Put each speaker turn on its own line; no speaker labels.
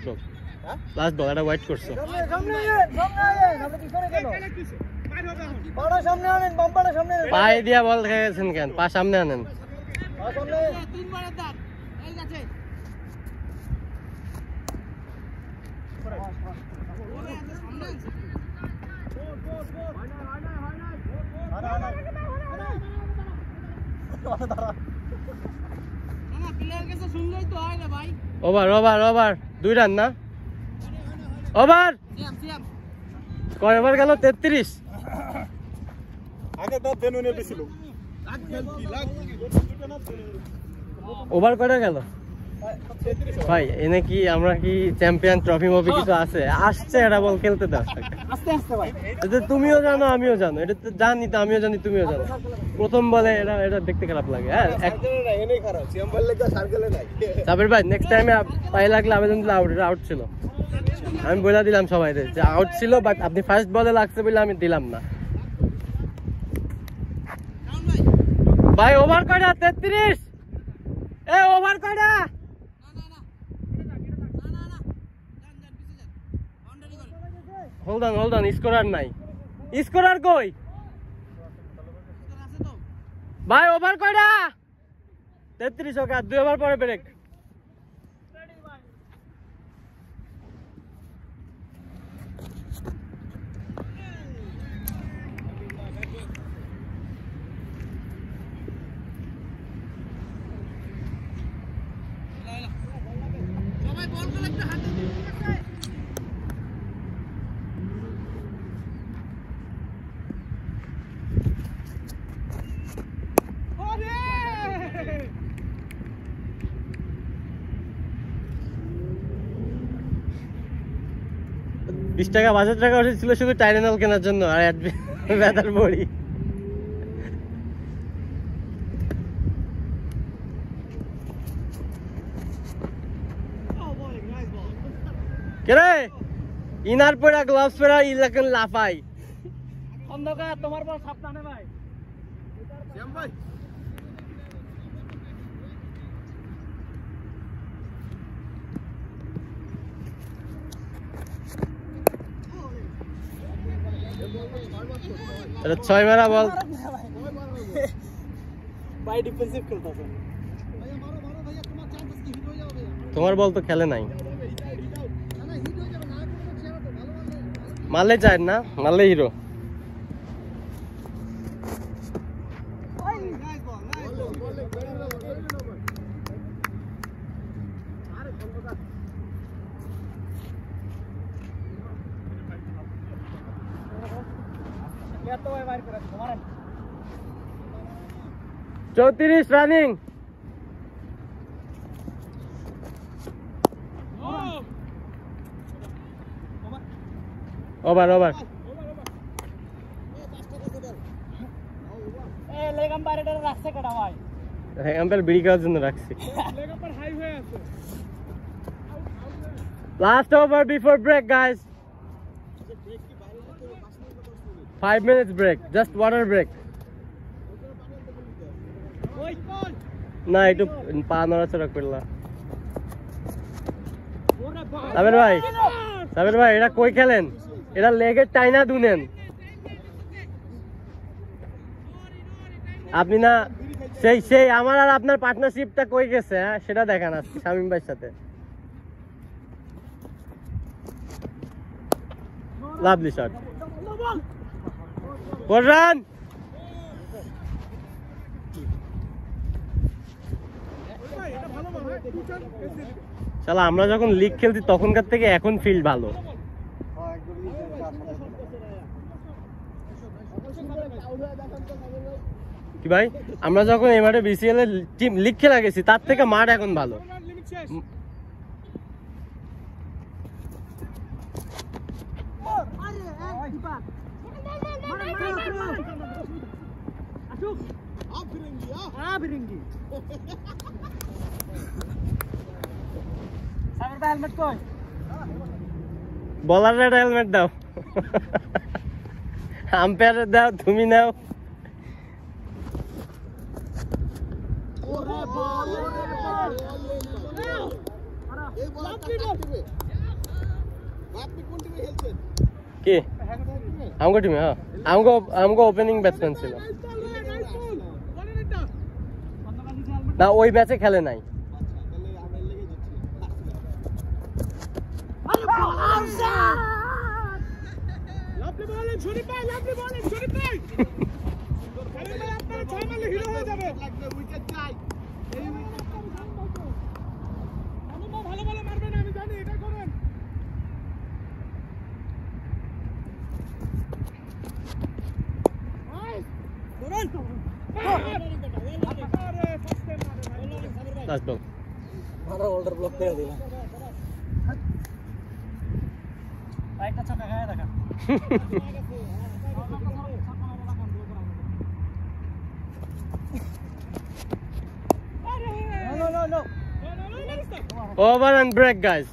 বল last বল এটা wide করছো পায়ে দিয়া বল খেয়েছেন কেন পা সামনে আনেন ওভার ওভার ওভার 2 রান না ওভার কয় ওভার গেল 33 ওভার কয়টা গেল ভাই এনে কি আমরা কি চ্যাম্পিয়ন ট্রফি মফি কিছু আছে আসছে এটা বল খেলতে দাও আস্তে আস্তে ভাই এটা তুমিও জানো আমিও জানো এটা তো জানি তো আমিও জানি তুমিও জানো প্রথম বলে এটা দেখতে খারাপ লাগে হ্যাঁ এনেই খারাপ সিএম বললে তো সার্কেলে নাই সাবির ভাই নেক্সট টাইমে পাই লাগলে আবেদন দিলে আউট ছিল আমি বলে দিলাম সবাইকে যে আউট ছিল বাট আপনি ফার্স্ট বলে লাগছে বলে আমি দিলাম না ভাই ওভার কয়টা 33 এ ওভার কয়টা হোল্ড অন স্কোরার নাই স্কোরার কই ভাই ওভার কয়টা 33 ওকে 2 ওভার পরে ব্রেক $20 বাজার টাকা ছিল শুধু টাইরেনল কেনার জন্য আর ব্যথার বড়ি কেরে ইনার পরা গ্লাভস পরা ইলাকান লাফাই অন্ধকার তোমার বল সাবধানে ভাই শ্যাম ভাই এটা 6 মারা বল ভাই ডিফেন্সিভ খেলতাছে তোমার বল তো খেলে নাই মারলে চায় না মারলে হিরো चौतीस running over over leg umpire রাখছে কেডা ভাই লেগ আম্পায়ার বিড়ি খাওয়ার জন্য রাখছি লেগ আম্পায়ার হাই হয়ে আছে last over before break guys 5 minutes break just water break না একটু পা নড়াচড়া করলাম সাবির ভাই এটা কই খেলেন এটা লেগের টাইনা দুনেন আপনি না সেই আমার আর আপনার পার্টনারশিপটা কই গেছে হ্যাঁ সেটা দেখান আজকে শামিম ভাইয়ের সাথে লাভলি শট ফোর রান শালা আমরা যখন লিগ খেলছি তখনকার থেকে এখন ফিল্ড ভালো কি ভাই আমরা যখন এই মাঠে বিসিএল এর টিম লিগ খেলা গেছি তার থেকে মাঠ এখন ভালো বলার হেলমেট দাও আম্পায়ার দাও তুমি নাও কি আমগো টিমে? হ্যাঁ আমগো ওপেনিং ব্যাটসম্যান ছিল না, ওই ম্যাচে খেলে নাই। Last ball.
मारा होल्डर ब्लॉक कर दिया राइट का छक्का गया देखा no
Over and break, guys.